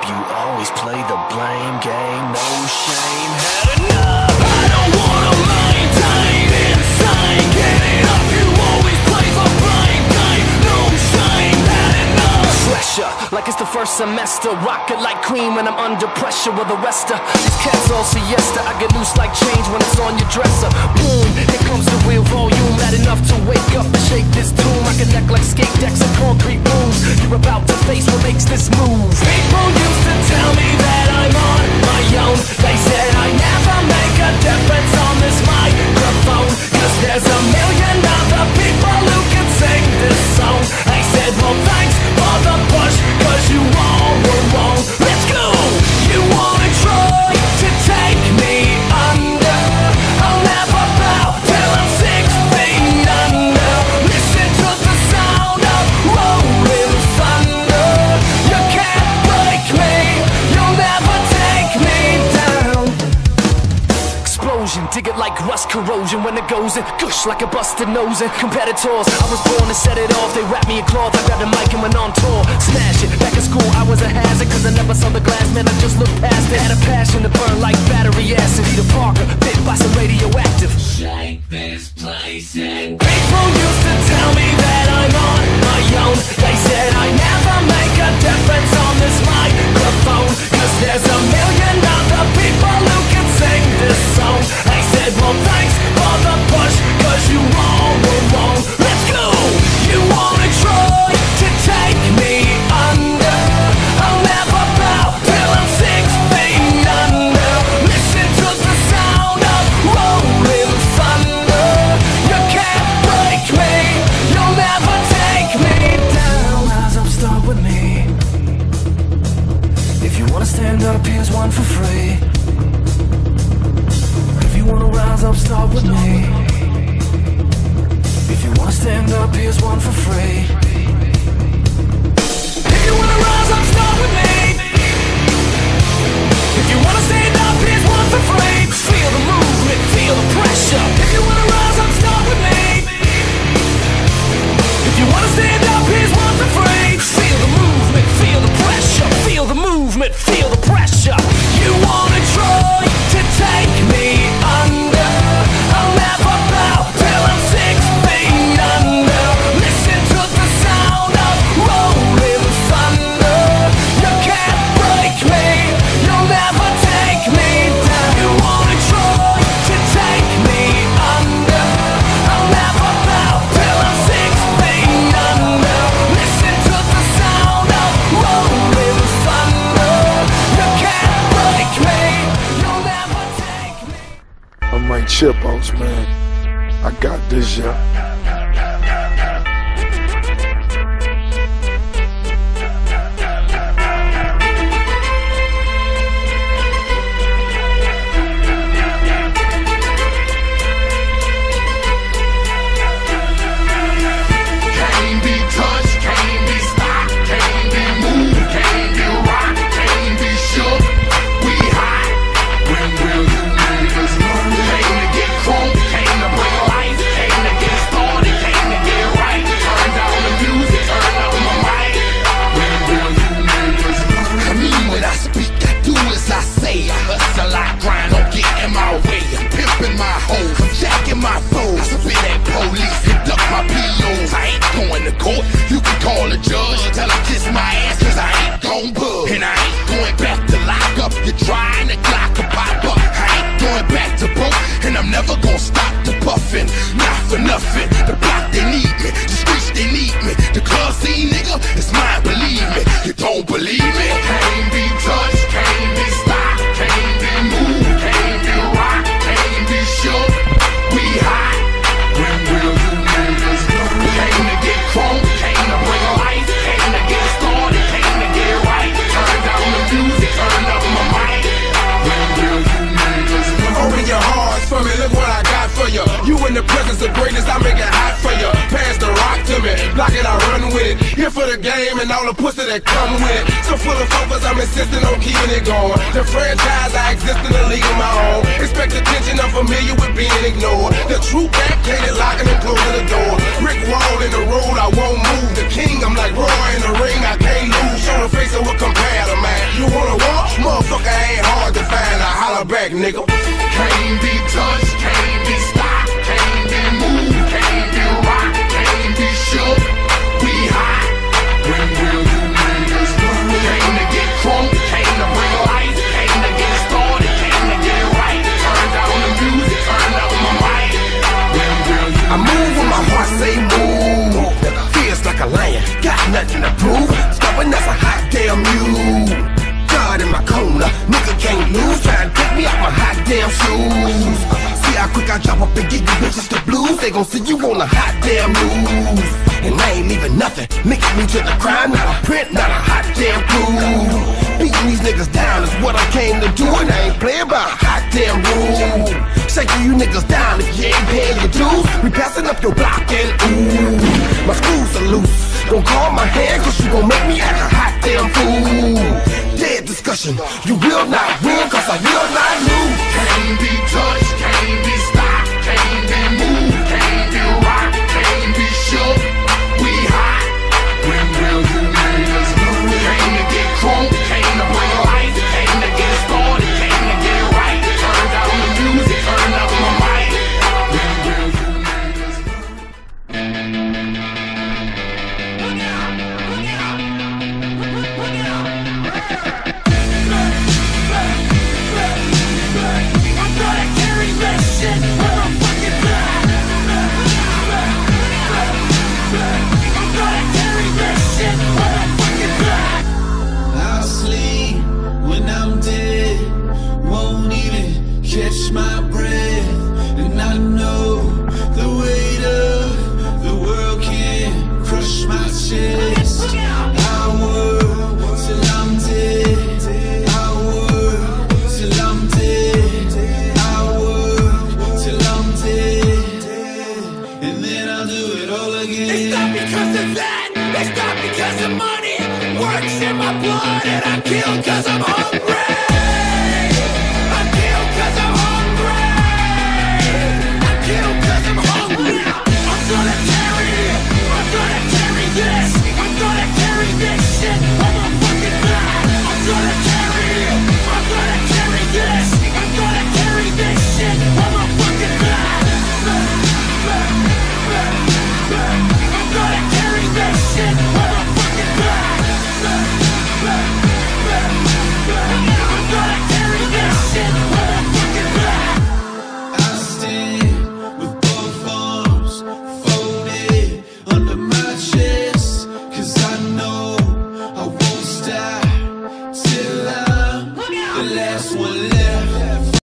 You always play the blame game, no shame. Had enough. I don't wanna maintain insane. Get it up, you always play the blame game, no shame. Had enough. Pressure, like it's the first semester. Rocket like Queen when I'm under pressure with the rest of these cats all siesta. I get loose like change when it's on your dresser. Boom, here comes the real volume. Had enough to wake up and shake this tomb. I connect like skate decks and concrete rooms. You're about to face what makes this move. People used to tell me that I'm on my own. They said I never make a difference on this microphone, 'cause there's a million other people who can sing this song. I said, well, thanks for the push, 'cause you all were wrong. Let's go! You wanna try to take me under? I'll never bow till I'm 6 feet under. Listen to the sound of rolling thunder. You can't break me, you'll never take me down. Explosion, dig it like rust corrosion. When it goes in, gush like a busted nose. And competitors, I was born to set it off. They wrapped me in cloth, I grabbed a mic and went on tour. Smash it, back in school I was a hazard, 'cause I never saw the glass, man, I just looked past it. Had a passion to burn like battery acid. Peter Parker, bit by some radioactive. Shake this place and people used to tell me that I'm on my own. They said I never make a difference on this microphone, 'cause there's a million other people who can sing this song. I said, well, thanks for the push, 'cause you all were wrong. Let's go! You wanna try to take me under? I'll never bow till I'm 6 feet under. Listen to the sound of rolling thunder. You can't break me, you'll never take me down. Rise up, start with me. If you wanna stand up, here's one for free. If you wanna rise up, start with me. If you wanna stand up, here's one for free. If you wanna rise up, start with me. If you wanna stand up, here's one for free. Feel the movement, feel the pressure. If you wanna rise up, start with me. If you wanna stand up, here's one for free. Feel the movement, feel the pressure. Feel the movement, feel the pressure. You wanna try to take me under? I'll never bow till I'm 6 feet under. Listen to the sound of rolling thunder. You can't break me, you'll never take me down. You wanna try to take me under? I'll never bow till I'm 6 feet under. Listen to the sound of rolling thunder. You can't break me, you'll never take me. I'm Mike Chipos, man. I got this, yeah. Can't be touched, can't be stopped, can't be moved, can't be rocked, can't be shook. We hot. When will you niggas learn? Came to get crunk, came to bring life, came to get started, came to get right. Turn down the music, turn up my mic. When will you niggas learn? I mean what I speak, I do as I say. I hustle, I grind, don't get in my way. I'm pimping my hoes, I'm jacking my foes. I spit at police, hit up my POs. I ain't going to court, you can call the judge. Tell him kiss my ass, 'cause I ain't gon' bug. And I ain't going back to lock up. You're trying to clock a pop up. I ain't going back to broke, and I'm never gon' stop the puffin'. Not for nothing, the block they need me, the streets they need me. The club scene, nigga, it's mine, believe me. You don't believe me? Can't be touched, can't be stopped, can't be moved, can't be rocked, can't be shook. We hot. When will you niggas learn? Came to get crunk, came to bring life, came to get started, came to get right. Turn down the music, turn up my mic. When will you niggas learn? Open your hearts for me, look what I got for you. You in the presence of greatness, I make it hot for you. Pass the rock to me, block it, I run with it. Here for the game and all the pussy that come with it. So full of focus, I'm insisting on keeping it going. The franchise, I exist in a league of my own. Expect attention, I'm familiar with being ignored. The true back, can't locking and closing the door. Brick wall in the road, I won't move. The king, I'm like Roy in the ring, I can't lose. Show the face of what compare to man. You want nigga. Can't be touched, can't be stopped, can't be moved, can't be rocked, can't be shook. We hot. When will you niggas learn? Came to get crunk, came to bring life, came to get started, came to get right. Turned down the music, turned up my mic. When will you I move when my heart say move. Feels like a lion, got nothing to prove. Stubborn as a hot damn mule. God in my corner, nigga can't lose. Try to take me out my hot damn shoes. See how quick I drop up and get you bitches the blues. They gon' see you on the hot damn news. And I ain't leaving nothing, mix me to the crime. Not a print, not a hot damn crew. Beating these niggas down is what I came to do. And I ain't playing by a hot damn rule. Shaking you niggas down if you ain't paying your dues. We passing up your block and ooh, my screws are loose. Don't call my hand cause you gon' make me act a hot damn fool. Dead discussion, you will not win cause I will not lose. Can't be touched, can't be stopped, can't be moved, can't be rocked, can't be shook. We hot. When will you niggas learn? Came to get crunk, came to bring life, came to get started, came to get right. Turned down the music, turned up my mic. When will you niggas learn? I'm gonna carry this shit on my fucking back. I'm gonna carry this shit on my fucking back. I'll sleep when I'm dead, won't even catch my breath. And I know the weight of the world can crush my chest. I work till I'm dead, I work till I'm dead, I work till I'm dead, and then I'll do it all again. It's not because of that, it's not because of money. Works in my blood and I kill cause I'm hungry. I kill cause I'm hungry. I kill cause I'm hungry. I'm gonna carry this. I'm gonna carry this shit on my fucking back. I'm gonna carry this. I'm gonna carry this shit on my fucking back. I'm gonna carry this shit on my fucking back. I'm gonna carry this shit on my fucking back. I stand with both arms folded under my chest, cause I know I won't stop till I'm the last one left.